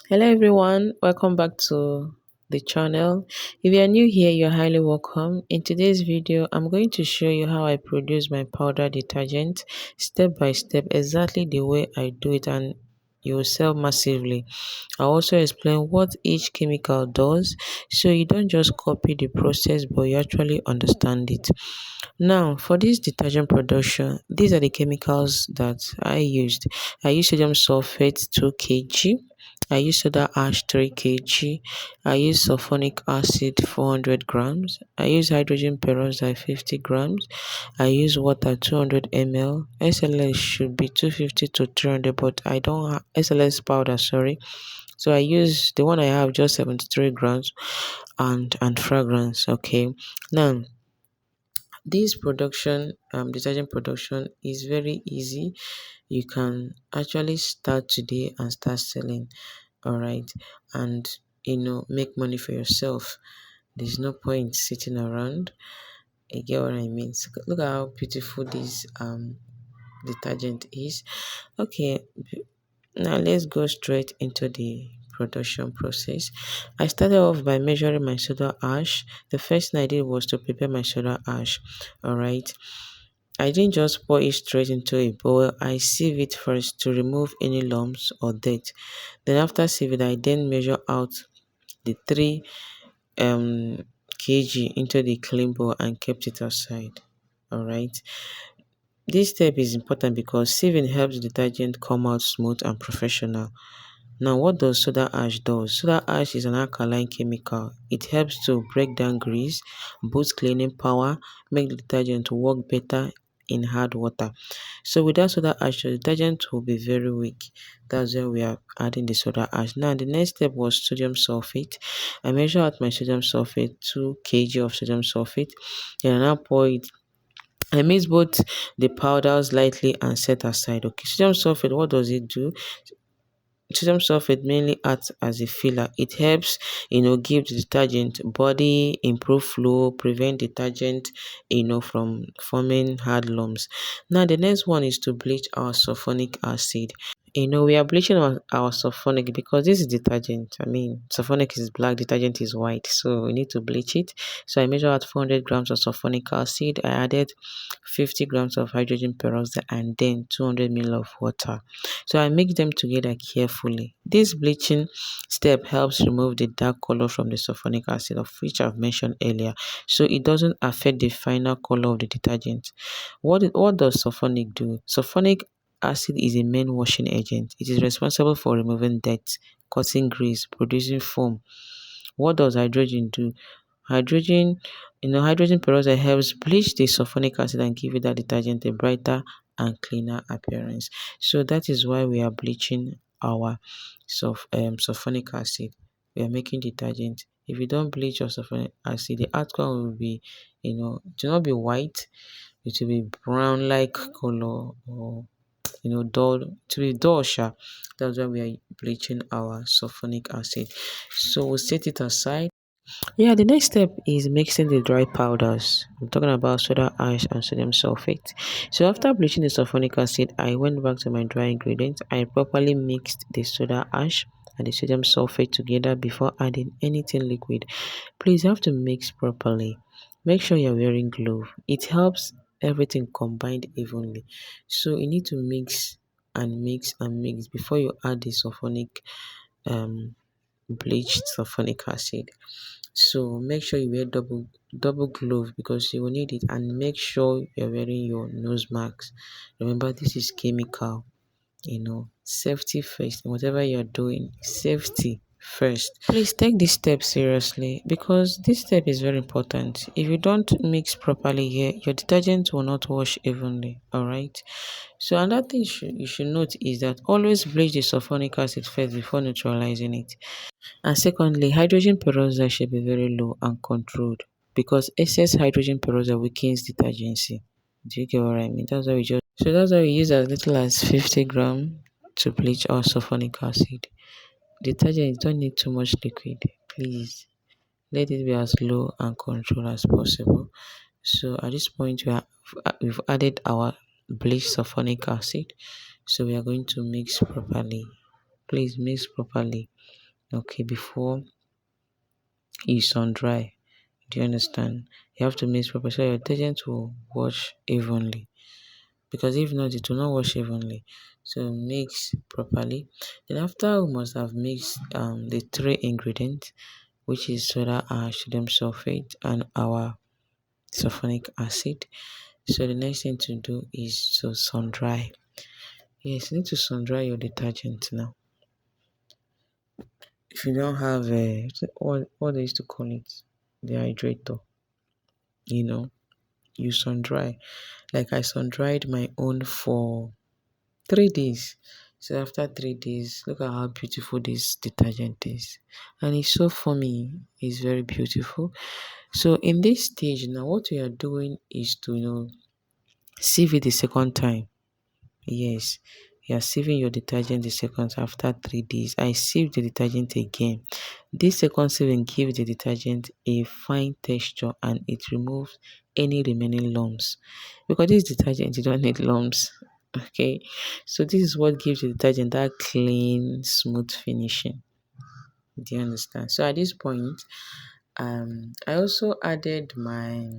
Hello everyone, welcome back to the channel. If you are new here, you're highly welcome. In today's video, I'm going to show you how I produce my powder detergent step by step, exactly the way I do it, and you will sell massively. I'll also explain what each chemical does so you don't just copy the process but you actually understand it. Now, for this detergent production, these are the chemicals that I used. I used sodium sulfate 2 kg. I use soda ash 3 kg. I use sulfonic acid 400 grams. I use hydrogen peroxide 50 grams. I use water 200 ml. SLS should be 250 to 300, but I don't have SLS powder, sorry. So I use the one I have, just 73 grams, and fragrance. Okay. Now, this production, detergent production is very easy. You can actually start today and start selling. All right, and make money for yourself. There's no point sitting around. You get what I mean? So look at how beautiful this detergent is. Okay, now let's go straight into the production process. I started off by measuring my soda ash. The first thing I did was to prepare my soda ash. All right, I didn't just pour it straight into a bowl. I sieve it first to remove any lumps or dirt. Then after sieving, I then measure out the 3 kg into the clean bowl and kept it aside. All right. This step is important because sieving helps detergent come out smooth and professional. Now, what does soda ash do? Soda ash is an alkaline chemical. It helps to break down grease, boost cleaning power, make the detergent work better in hard water. So without soda ash, the detergent will be very weak. That's why we are adding the soda ash. Now, the next step was sodium sulfate. I measure out my sodium sulfate, 2 kg of sodium sulfate. Then I now pour it. I mix both the powders lightly and set aside. Okay, sodium sulfate, what does it do? Sodium sulfate mainly acts as a filler. It helps, give the detergent body, improve flow, prevent detergent, from forming hard lumps. Now, the next one is to bleach our sulfonic acid. We are bleaching our sulfonic because this is detergent. I mean, sulfonic is black, detergent is white. So we need to bleach it. So I measure out 400 grams of sulfonic acid. I added 50 grams of hydrogen peroxide and then 200 ml of water. So I mix them together carefully. This bleaching step helps remove the dark color from the sulfonic acid, of which I've mentioned earlier. So it doesn't affect the final color of the detergent. What does sulfonic do? Sulfonic acid is a main washing agent. It is responsible for removing dirt, cutting grease, producing foam. What does hydrogen do? Hydrogen, hydrogen peroxide helps bleach the sulfonic acid and give it that detergent a brighter and cleaner appearance. So that is why we are bleaching our sulfonic acid. We are making detergent. If you don't bleach your sulfonic acid, the outcome will be, it will not be white. It will be brown like color, or dull, to be dull sha. That's why we are bleaching our sulfonic acid. So we'll set it aside. Yeah, the next step is mixing the dry powders. I'm talking about soda ash and sodium sulfate. So after bleaching the sulfonic acid, I went back to my dry ingredients. I properly mixed the soda ash and the sodium sulfate together before adding anything liquid. Please, you have to mix properly. Make sure you're wearing glove. It helps everything combined evenly. So you need to mix and mix and mix before you add the sulfonic um bleached sulfonic acid. So make sure you wear double glove because you will need it, and make sure you're wearing your nose mask. Remember, this is chemical. Safety first. Whatever you're doing, safety first. Please take this step seriously because this step is very important. If you don't mix properly here, your detergent will not wash evenly. All right. So another thing you should note is that always bleach the sulfonic acid first before neutralizing it. And secondly, hydrogen peroxide should be very low and controlled because excess hydrogen peroxide weakens detergency. Do you get what I mean? That's why we use as little as 50 gram to bleach our sulfonic acid. Detergent don't need too much liquid. Please let it be as low and controlled as possible. So at this point we've added our bleached sulfonic acid. So we are going to mix properly. please mix properly. Okay, before you sun dry. Do you understand? You have to mix properly so your detergent will wash evenly. Because if not, it will not wash evenly. So mix properly. Then after we must have mixed the three ingredients, which is soda ash, sodium sulfate, and our sulfonic acid. So the next thing to do is to sun dry. Yes, you need to sun dry your detergent now. If you don't have what they used to call it, the hydrator, you know, you sun dry. Like I sun dried my own for 3 days. So after 3 days, look at how beautiful this detergent is. And it's so foamy. It's very beautiful. So in this stage now, what we are doing is to sieve it the second time. Yes, you are sieving your detergent the second after 3 days. I sieve the detergent again. This second sieving gives the detergent a fine texture and it removes any remaining lumps. Because this detergent, you don't need lumps. Okay, so this is what gives the detergent that clean, smooth finishing. Do you understand? So at this point, I also added my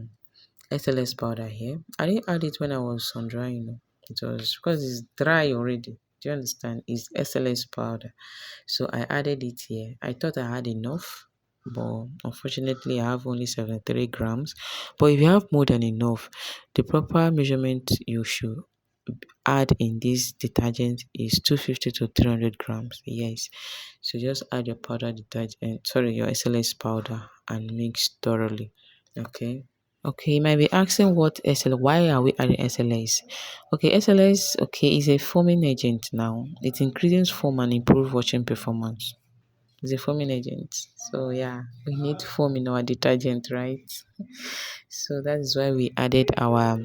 SLS powder here. I didn't add it when I was sun drying. It was because it's dry already. Do you understand? It's SLS powder. So I added it here. I thought I had enough, but unfortunately I have only 73 grams. But if you have more than enough, the proper measurement you should add in this detergent is 250 to 300 grams. Yes. So just add your powder detergent, sorry, your SLS powder and mix thoroughly. Okay. Okay, you might be asking why are we adding SLS? Okay, SLS, okay, is a foaming agent now. It increases foam and improves washing performance. It's a foaming agent. So yeah, we need foam in our detergent, right? So that is why we added our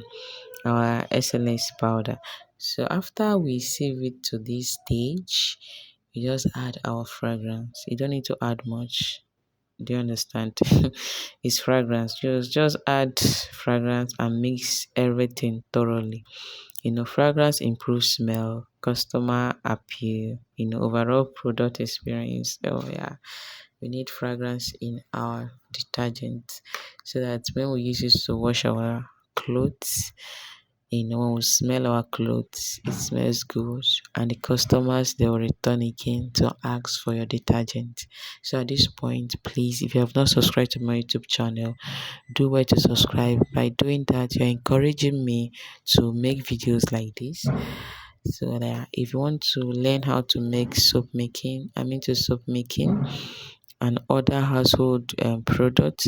SLS powder. So after we sieve it to this stage, we just add our fragrance. You don't need to add much. Do you understand? It's fragrance. Just add fragrance and mix everything thoroughly. Fragrance improves smell, customer appeal, overall product experience. Oh yeah, we need fragrance in our detergent so that when we use it to wash our clothes, when we smell our clothes, it smells good, and the customers they will return again to ask for your detergent. So at this point, please, if you have not subscribed to my YouTube channel, do well to subscribe. By doing that, you're encouraging me to make videos like this. So that if you want to learn how to make I'm into soap making and other household products.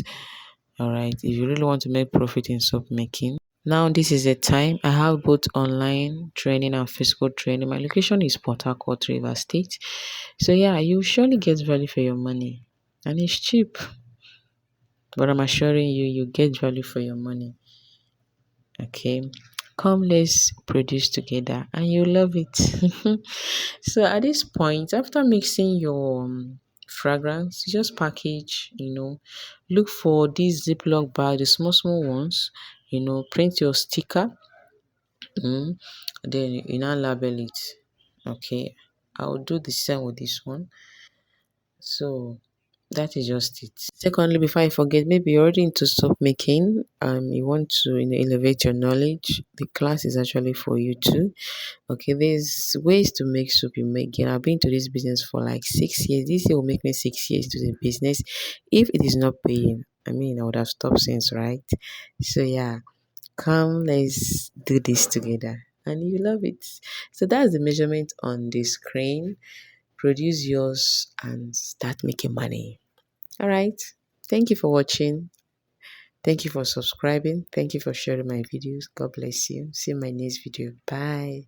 All right, if you really want to make profit in soap making, now this is the time. I have both online training and physical training. My location is Port Harcourt, River State. So yeah, you surely get value for your money, and it's cheap. But I'm assuring you, you get value for your money. Okay, come let's produce together, and you love it. So at this point, after mixing your fragrance, you just package. Look for these Ziploc bag, the small small ones. Print your sticker. Then you now label it. Okay, I'll do the same with this one. So that is just it. Secondly, before I forget, maybe you're already into soap making. You want to elevate your knowledge. The class is actually for you too. Okay, there's ways to make soap you make. I've been to this business for like 6 years. This year will make me 6 years to the business. If it is not paying, I would have stopped since, right? So yeah, come, let's do this together. And you love it. So that's the measurement on the screen. Produce yours and start making money. All right. Thank you for watching. Thank you for subscribing. Thank you for sharing my videos. God bless you. See you in my next video. Bye.